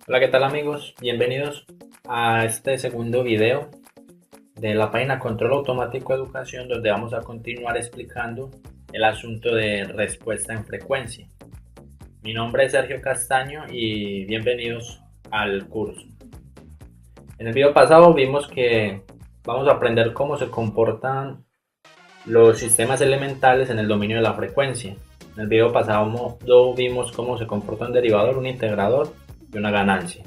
Hola, ¿qué tal amigos? Bienvenidos a este segundo video de la página Control Automático Educación, donde vamos a continuar explicando el asunto de respuesta en frecuencia. Mi nombre es Sergio Castaño y bienvenidos al curso. En el video pasado vimos que vamos a aprender cómo se comportan los sistemas elementales en el dominio de la frecuencia. En el video pasado vimos cómo se comporta un derivador, un integrador y una ganancia.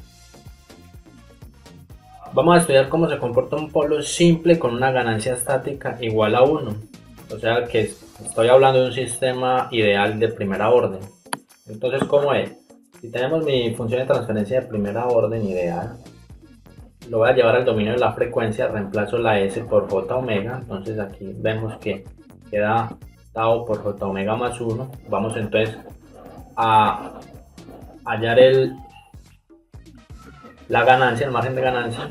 Vamos a estudiar cómo se comporta un polo simple con una ganancia estática igual a 1. O sea que estoy hablando de un sistema ideal de primera orden. Entonces, ¿cómo es? Si tenemos mi función de transferencia de primera orden ideal, lo voy a llevar al dominio de la frecuencia, reemplazo la S por J omega. Entonces aquí vemos que queda tau por J omega más 1. Vamos entonces a hallar la ganancia, el margen de ganancia.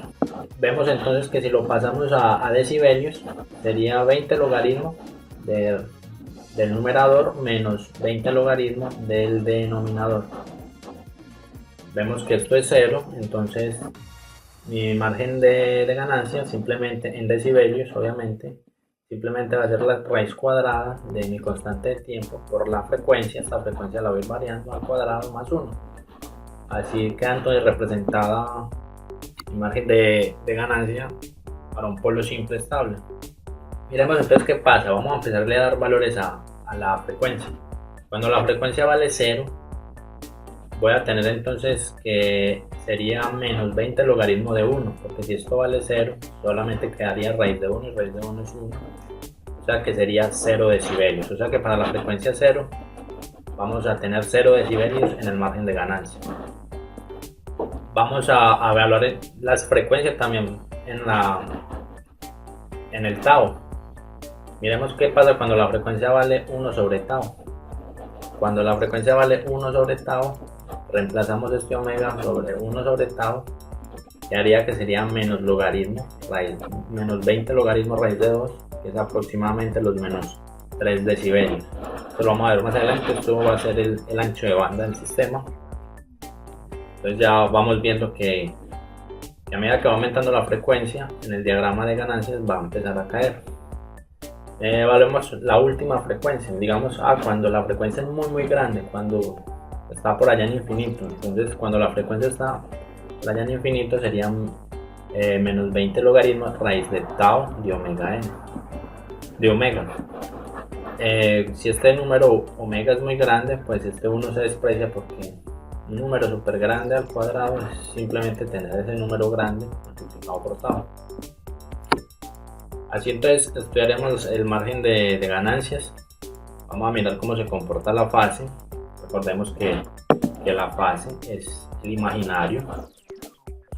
Vemos entonces que si lo pasamos a decibelios, sería 20 logaritmos del numerador menos 20 logaritmos del denominador. Vemos que esto es 0, entonces mi margen de ganancia simplemente en decibelios, obviamente, simplemente va a ser la raíz cuadrada de mi constante de tiempo por la frecuencia. Esta frecuencia la voy variando al cuadrado más 1. Así queda entonces representada mi margen de ganancia para un polo simple estable. Miremos entonces qué pasa. Vamos a empezarle a dar valores a la frecuencia. Cuando la frecuencia vale 0, voy a tener entonces que sería menos 20 logaritmo de 1, porque si esto vale 0, solamente quedaría raíz de 1 y raíz de 1 es 1. O sea que sería 0 decibelios. O sea que para la frecuencia 0 vamos a tener 0 decibelios en el margen de ganancia. Vamos a evaluar las frecuencias también en el tau. Miremos qué pasa cuando la frecuencia vale 1 sobre tau. Cuando la frecuencia vale 1 sobre tau, reemplazamos este omega sobre 1 sobre tau, que haría que sería menos logaritmo, menos 20 logaritmos raíz de 2, que es aproximadamente los menos 3 decibelios. Esto lo vamos a ver más adelante. Esto va a ser el ancho de banda del sistema. Entonces ya vamos viendo que a medida que va aumentando la frecuencia, en el diagrama de ganancias va a empezar a caer. Evaluemos la última frecuencia, digamos, cuando la frecuencia es muy grande, cuando está por allá en infinito. Entonces cuando la frecuencia está por allá en infinito serían menos 20 logaritmos raíz de tau de omega n, de omega. Si este número omega es muy grande, pues este 1 se desprecia, porque un número súper grande al cuadrado es simplemente tener ese número grande multiplicado por tau. Así entonces estudiaremos el margen de ganancias. Vamos a mirar cómo se comporta la fase. Recordemos que la fase es el imaginario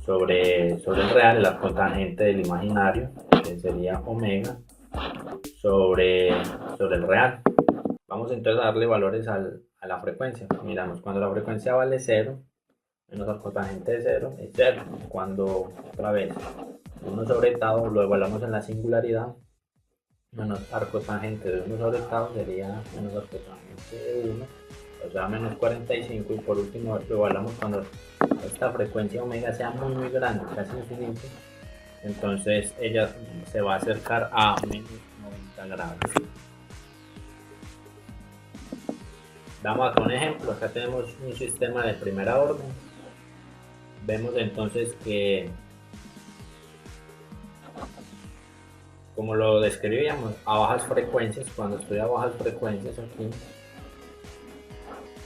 sobre el real, el arcotangente del imaginario, que sería omega sobre el real. Vamos entonces a darle valores a la frecuencia. Miramos, cuando la frecuencia vale 0, menos arcotangente de 0 es 0. Cuando otra vez 1 sobre tau lo evaluamos en la singularidad, menos arcotangente de 1 sobre tau sería menos arcotangente de 1, o sea menos 45. Y por último lo evaluamos cuando esta frecuencia omega sea muy grande, casi infinito. Entonces ella se va a acercar a menos 90 grados. Damos acá un ejemplo. Acá tenemos un sistema de primera orden. Vemos entonces que, como lo describíamos, a bajas frecuencias, cuando estoy a bajas frecuencias aquí,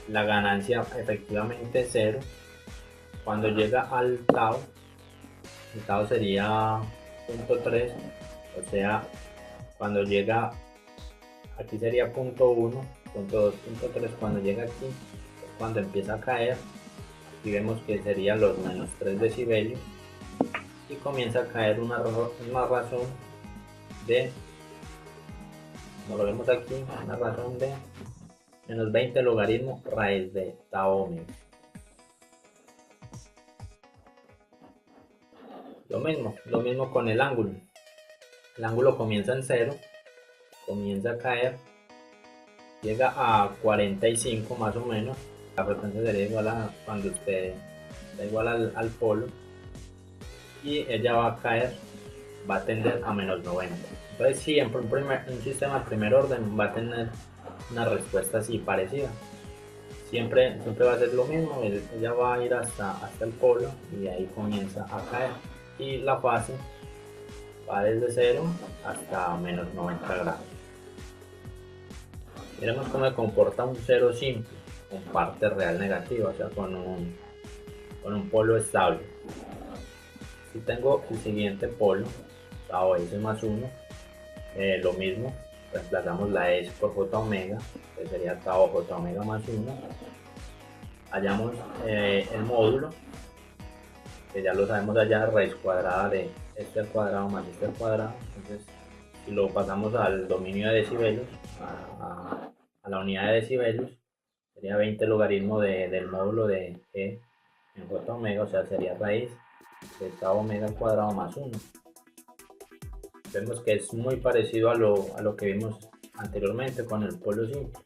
la ganancia efectivamente es 0. Cuando llega al tau, el tau sería 0.3, o sea, cuando llega aquí sería 0.1, 0.2, 0.3. Cuando llega aquí es cuando empieza a caer. Aquí vemos que serían los menos 3 decibelios y comienza a caer una razón de, como lo vemos aquí, una razón de menos 20 logaritmo raíz de tau omega. Lo mismo con el ángulo. El ángulo comienza en 0, comienza a caer, llega a 45 más o menos. La frecuencia sería igual a cuando usted da igual al polo, y ella va a caer, va a tender a menos 90. Entonces siempre un sistema de primer orden va a tener una respuesta así parecida. Siempre va a ser lo mismo, ella va a ir hasta el polo y ahí comienza a caer. Y la fase va desde 0 hasta menos 90 grados. Miremos cómo se comporta un cero simple, con parte real negativa, o sea, con un polo estable. Si tengo el siguiente polo, tau S más 1, lo mismo, reemplazamos la S por J omega, que sería tau J omega más 1. Hallamos el módulo, que ya lo sabemos allá, raíz cuadrada de este al cuadrado más este al cuadrado. Entonces, si lo pasamos al dominio de decibelios, a la unidad de decibelios, sería 20 logaritmo del módulo de E en J omega, o sea, sería raíz de tau omega al cuadrado más 1. Vemos que es muy parecido a lo que vimos anteriormente con el polo simple.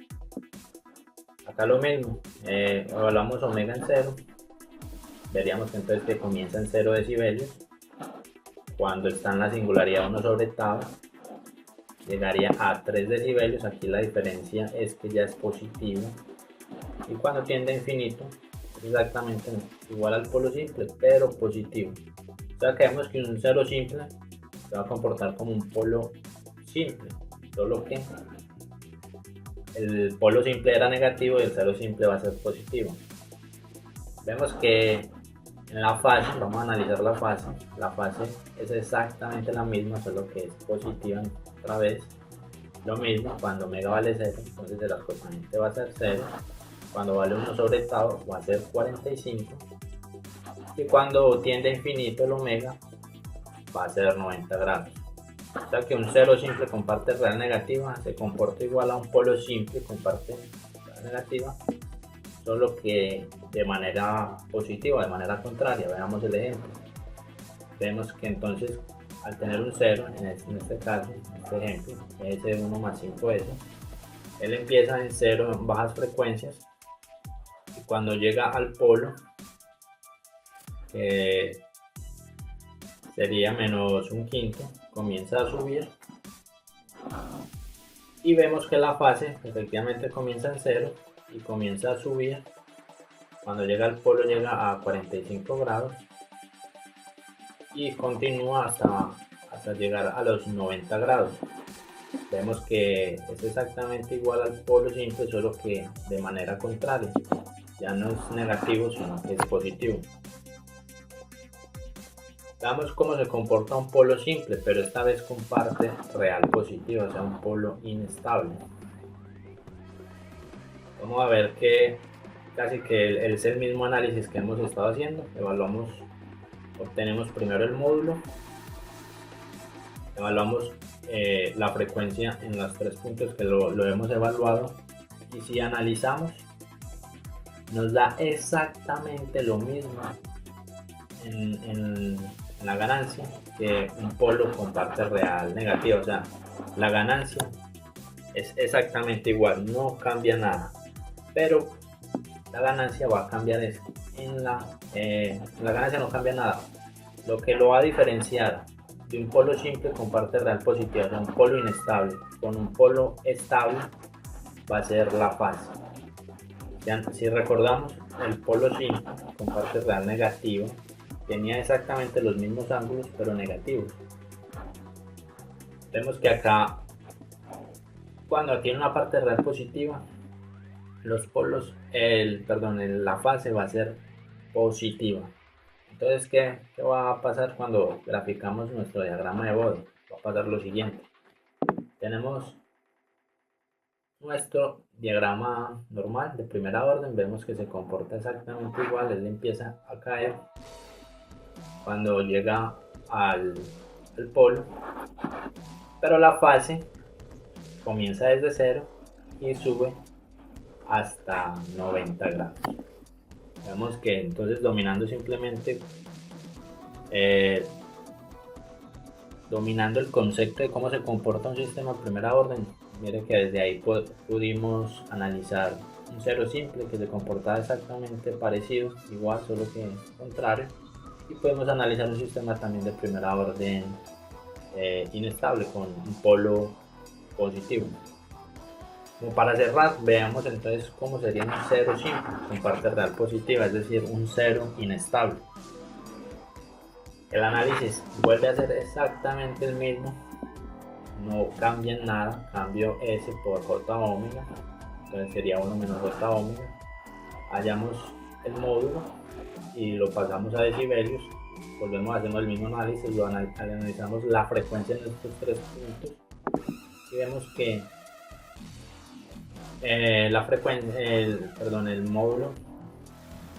Acá lo mismo, evaluamos omega en 0, veríamos que entonces que comienza en 0 decibelios, cuando está en la singularidad 1 sobre tau, llegaría a 3 decibelios, aquí la diferencia es que ya es positivo, y cuando tiende a infinito, es exactamente igual al polo simple, pero positivo. O sea que vemos que un cero simple se va a comportar como un polo simple, solo que el polo simple era negativo y el cero simple va a ser positivo. Vemos que en la fase, vamos a analizar la fase es exactamente la misma, solo que es positiva otra vez. Lo mismo, cuando omega vale 0, entonces el acotamiento va a ser 0, cuando vale 1 sobre tau va a ser 45, y cuando tiende a infinito el omega va a ser 90 grados. O sea que un cero simple con parte real negativa se comporta igual a un polo simple con parte real negativa, solo que de manera positiva, de manera contraria. Veamos el ejemplo. Vemos que entonces al tener un 0, en este caso, en este ejemplo, S1 más 5S, él empieza en 0 en bajas frecuencias, y cuando llega al polo, que sería menos un quinto, comienza a subir, y vemos que la fase efectivamente comienza en 0 y comienza a subir. Cuando llega al polo llega a 45 grados y continúa hasta llegar a los 90 grados. Vemos que es exactamente igual al polo simple, solo que de manera contraria. Ya no es negativo, sino que es positivo. Veamos cómo se comporta un polo simple, pero esta vez con parte real positiva, o sea, un polo inestable. Vamos a ver que casi que es el mismo análisis que hemos estado haciendo. Obtenemos primero el módulo, evaluamos la frecuencia en los 3 puntos que lo hemos evaluado, y si analizamos nos da exactamente lo mismo en la ganancia que un polo con parte real negativa. O sea, la ganancia es exactamente igual, no cambia nada, pero la ganancia va a cambiar la ganancia no cambia nada. Lo que lo va a diferenciar de un polo simple con parte real positiva, o sea, un polo inestable con un polo estable, va a ser la fase. Si recordamos, el polo simple con parte real negativa tenía exactamente los mismos ángulos, pero negativos. Vemos que acá, cuando tiene una parte real positiva, los polos, la fase va a ser positiva. Entonces, ¿qué va a pasar cuando graficamos nuestro diagrama de Bode? Va a pasar lo siguiente. Tenemos nuestro diagrama normal de primera orden, vemos que se comporta exactamente igual. Él empieza a caer cuando llega al polo, pero la fase comienza desde 0 y sube hasta 90 grados. Vemos que entonces dominando simplemente dominando el concepto de cómo se comporta un sistema de primera orden, mire que desde ahí pudimos analizar un cero simple que se comporta exactamente parecido, igual, solo que contrario. Y podemos analizar un sistema también de primera orden inestable con un polo positivo. Como para cerrar, veamos entonces cómo sería un cero simple con parte real positiva, es decir, un cero inestable. El análisis vuelve a ser exactamente el mismo, no cambia en nada, cambio S por J omega, entonces sería 1 menos J omega. Hallamos el módulo y lo pasamos a decibelios, volvemos haciendo el mismo análisis, analizamos la frecuencia en estos tres puntos y vemos que el módulo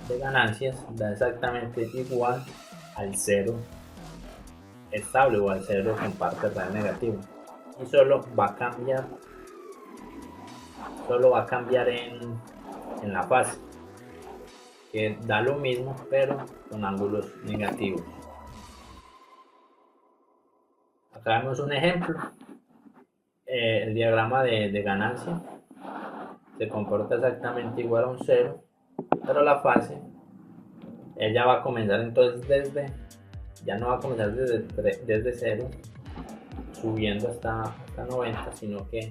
de ganancias da exactamente igual al cero estable o al cero con parte real negativa, y solo va a cambiar en la fase, que da lo mismo pero con ángulos negativos. Acá vemos un ejemplo. El diagrama de ganancia se comporta exactamente igual a un cero, pero la fase ella va a comenzar entonces ya no va a comenzar desde 0 subiendo hasta 90, sino que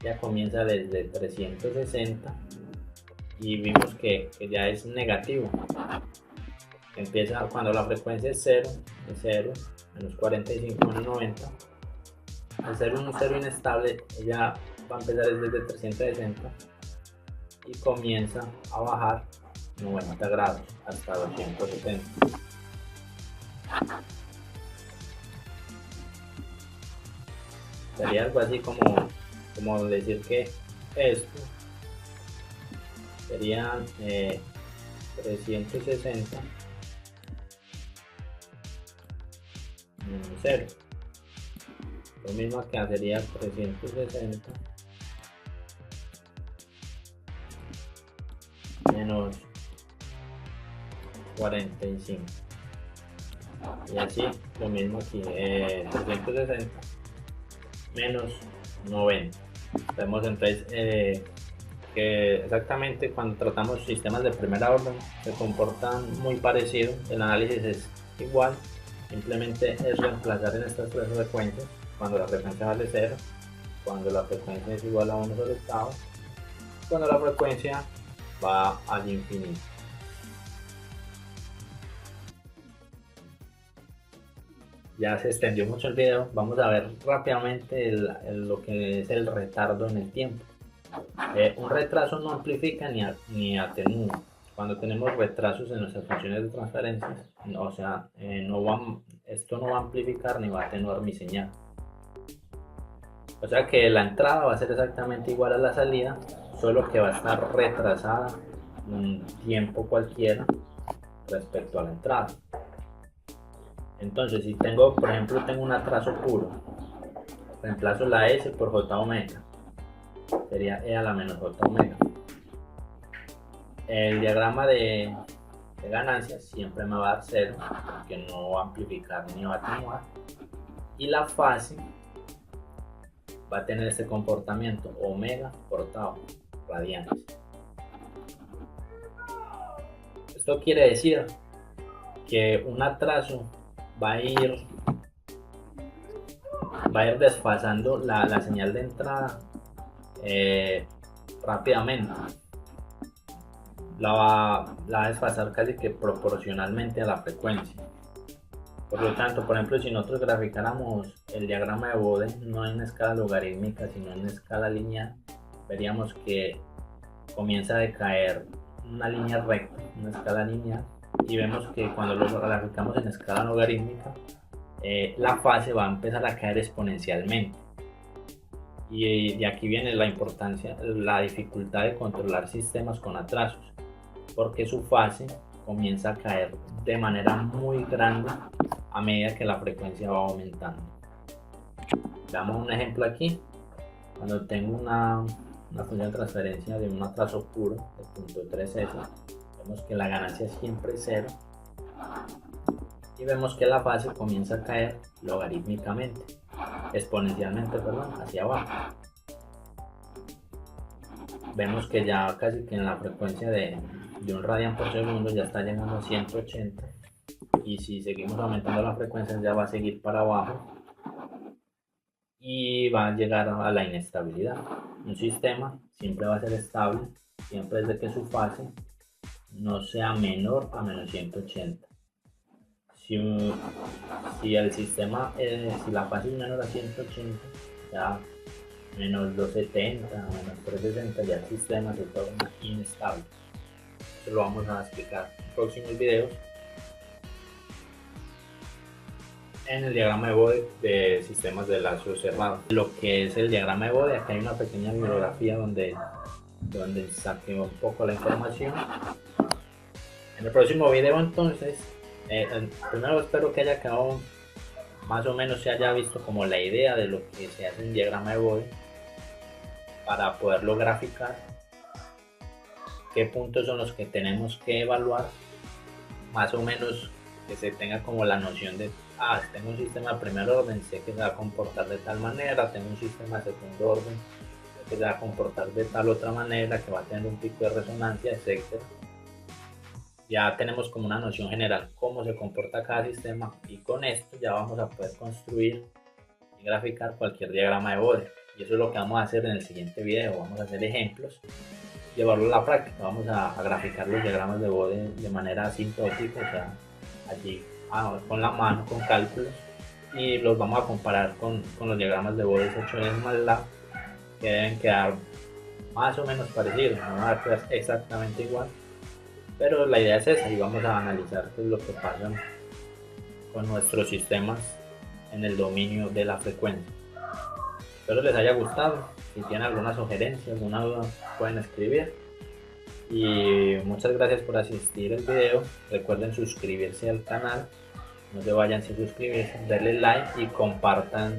ya comienza desde 360 y vimos que ya es negativo. Empieza cuando la frecuencia es 0, menos 45 menos 90. Al ser un cero inestable, ella va a empezar desde 360 y comienza a bajar 90 grados hasta 270. Sería algo así como decir que esto serían 360 menos 0. Lo mismo que sería 360 menos 45. Y así, lo mismo aquí, 360 menos 90. Vemos entonces que exactamente cuando tratamos sistemas de primera orden se comportan muy parecido, el análisis es igual, simplemente es reemplazar en estas tres frecuencias, cuando la frecuencia vale 0, cuando la frecuencia es igual a 1 sobre octavo, cuando la frecuencia va al infinito. Ya se extendió mucho el video, vamos a ver rápidamente lo que es el retardo en el tiempo. Un retraso no amplifica ni atenúa. Cuando tenemos retrasos en nuestras funciones de transferencias, o sea, esto no va a amplificar ni va a atenuar mi señal. O sea que la entrada va a ser exactamente igual a la salida, solo que va a estar retrasada un tiempo cualquiera respecto a la entrada. Entonces, si por ejemplo, tengo un atraso puro, reemplazo la S por J omega, sería E a la menos J omega. El diagrama de ganancias siempre me va a dar 0, porque no va a amplificar ni va a atenuar. Y la fase va a tener este comportamiento, omega por tau, radianes. Esto quiere decir que un atraso va a ir desfasando la señal de entrada rápidamente. La va a desfasar casi que proporcionalmente a la frecuencia. Por lo tanto, por ejemplo, si nosotros graficáramos el diagrama de Bode no en escala logarítmica sino en escala lineal, veríamos que comienza a decaer una línea recta, una escala lineal, y vemos que cuando lo graficamos en escala logarítmica, la fase va a empezar a caer exponencialmente. Y de aquí viene la importancia, la dificultad de controlar sistemas con atrasos, porque su fase comienza a caer de manera muy grande a medida que la frecuencia va aumentando. Damos un ejemplo aquí. Cuando tengo una función de transferencia de un atraso puro de punto 3S, vemos que la ganancia es siempre 0 y vemos que la fase comienza a caer exponencialmente, hacia abajo. vemos que ya casi que en la frecuencia de 1 radian por segundo ya está llegando a 180, y si seguimos aumentando la frecuencia ya va a seguir para abajo y va a llegar a la inestabilidad. Un sistema siempre va a ser estable siempre desde que su fase no sea menor a menos 180. Si el sistema, si la fase es menor a 180, ya menos 270, menos 360, ya el sistema se torna inestable. Eso lo vamos a explicar en próximos videos. En el diagrama de Bode de sistemas de lazo cerrado. Lo que es el diagrama de Bode, acá hay una pequeña bibliografía donde saqué un poco la información. En el próximo video entonces, primero espero que haya quedado, más o menos se haya visto como la idea de lo que se hace en diagrama de Bode para poderlo graficar, qué puntos son los que tenemos que evaluar, más o menos que se tenga como la noción de, tengo un sistema de primer orden, sé que se va a comportar de tal manera, tengo un sistema de segundo orden, sé que se va a comportar de tal otra manera, que va a tener un pico de resonancia, etc. Ya tenemos como una noción general cómo se comporta cada sistema, y con esto ya vamos a poder construir y graficar cualquier diagrama de Bode. Y eso es lo que vamos a hacer en el siguiente video. Vamos a hacer ejemplos, llevarlo a la práctica. Vamos a graficar los diagramas de Bode de manera asintótica, o sea, allí con la mano, con cálculos, y los vamos a comparar con los diagramas de Bode hechos en MATLAB, que deben quedar más o menos parecidos, no van a quedar exactamente igual, pero la idea es esa, y vamos a analizar qué es lo que pasa con nuestros sistemas en el dominio de la frecuencia. Espero les haya gustado. Si tienen alguna sugerencia, alguna duda, pueden escribir. Y muchas gracias por asistir al video. Recuerden suscribirse al canal, no se vayan sin suscribirse, darle like y compartan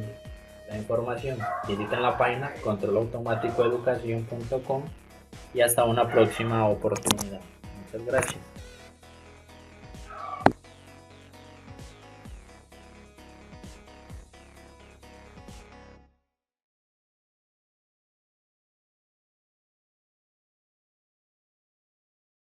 la información. Visiten la página controlautomaticoeducacion.com y hasta una próxima oportunidad. Muchas gracias.